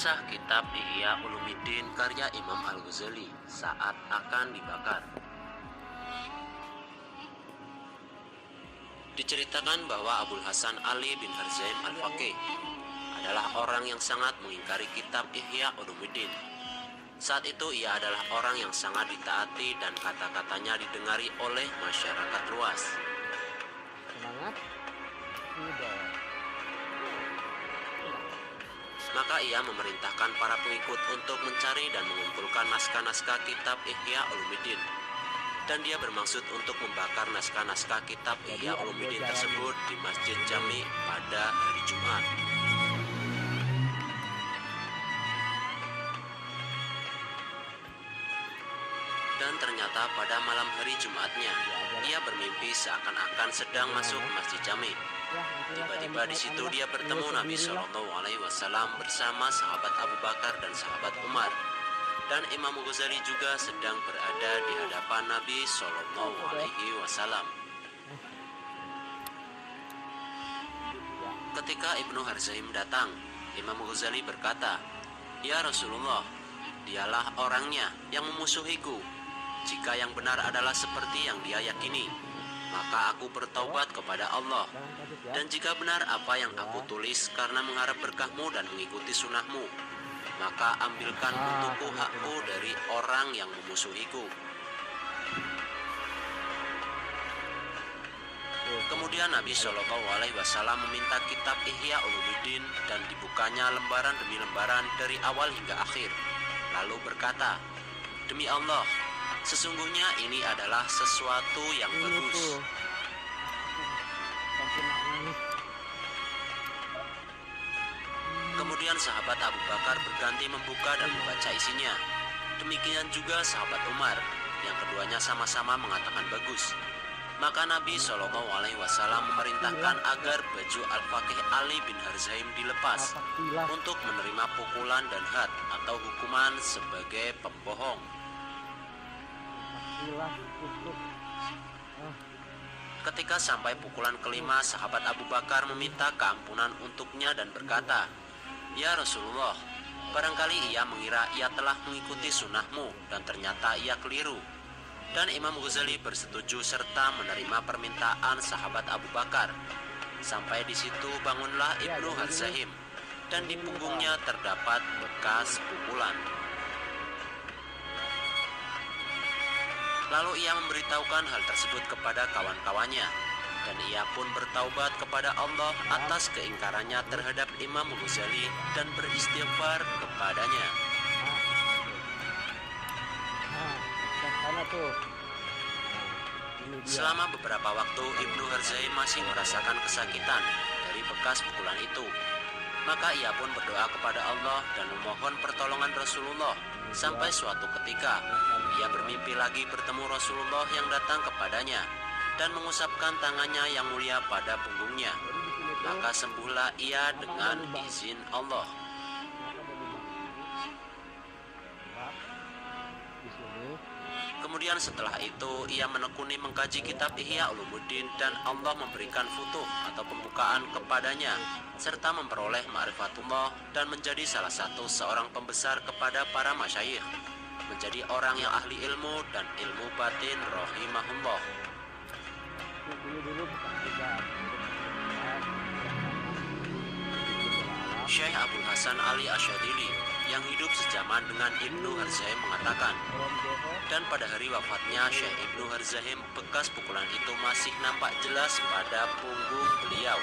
kisah kitab Ihya Ulumuddin karya Imam Al-Ghazali saat akan dibakar. Diceritakan bahwa Abul Hasan Ali bin Harzaim Al-Faqih adalah orang yang sangat mengingkari kitab Ihya Ulumuddin. Saat itu ia adalah orang yang sangat ditaati dan kata-katanya didengari oleh masyarakat luas. Maka ia memerintahkan para pengikut untuk mencari dan mengumpulkan naskah-naskah kitab Ihya Ulumuddin. Dan dia bermaksud untuk membakar naskah-naskah kitab Ihya Ulumuddin tersebut di Masjid Jami pada hari Jumat. Dan ternyata pada malam hari Jumatnya, ia bermimpi seakan-akan sedang masuk Masjid Jami. Tiba-tiba di situ dia bertemu Nabi Shallallahu Alaihi Wasallam bersama sahabat Abu Bakar dan sahabat Umar. Dan Imam Ghazali juga sedang berada di hadapan Nabi Shallallahu Alaihi Wasallam. Ketika Ibnu Harzaim datang, Imam Ghazali berkata, "Ya Rasulullah, dialah orangnya yang memusuhiku. Jika yang benar adalah seperti yang dia yakini, maka aku bertaubat kepada Allah. Dan jika benar apa yang aku tulis karena mengharap berkahmu dan mengikuti sunnahmu, maka ambilkan untukku hakku dari orang yang memusuhiku." Kemudian Nabi Shallallahu Alaihi Wasallam meminta kitab Ihya Ulumuddin dan dibukanya lembaran demi lembaran dari awal hingga akhir. Lalu berkata, "Demi Allah, sesungguhnya ini adalah sesuatu yang bagus." Kemudian sahabat Abu Bakar berganti membuka dan membaca isinya. Demikian juga sahabat Umar, yang keduanya sama-sama mengatakan bagus. Maka Nabi Shallallahu Alaihi Wasallam memerintahkan agar baju Al-Faqih Ali bin Harzaim dilepas untuk menerima pukulan dan had atau hukuman sebagai pembohong. Ketika sampai pukulan kelima, sahabat Abu Bakar meminta keampunan untuknya dan berkata, "Ya Rasulullah, barangkali ia mengira ia telah mengikuti sunnahmu dan ternyata ia keliru." Dan Imam Ghazali bersetuju serta menerima permintaan sahabat Abu Bakar. Sampai di situ bangunlah Ibnu Harzaim dan di punggungnya terdapat bekas pukulan. Lalu ia memberitahukan hal tersebut kepada kawan-kawannya, dan ia pun bertaubat kepada Allah atas keingkarannya terhadap Imam Ghazali dan beristighfar kepadanya. Selama beberapa waktu Ibnu Harzaim masih merasakan kesakitan dari bekas pukulan itu. Maka ia pun berdoa kepada Allah dan memohon pertolongan Rasulullah. Sampai suatu ketika ia bermimpi lagi bertemu Rasulullah yang datang kepadanya dan mengusapkan tangannya yang mulia pada punggungnya. Maka sembuhlah ia dengan izin Allah. Kemudian setelah itu ia menekuni mengkaji kitab Ihya Ulumuddin dan Allah memberikan futuh atau pembukaan kepadanya serta memperoleh ma'rifatullah dan menjadi salah satu seorang pembesar kepada para masyayikh, menjadi orang yang ahli ilmu dan ilmu batin rahimahullah. Syekh Abul Hasan Ali Asyadili yang hidup sejaman dengan Ibnu Harzaim mengatakan, dan pada hari wafatnya Syekh Ibnu Harzaim bekas pukulan itu masih nampak jelas pada punggung beliau.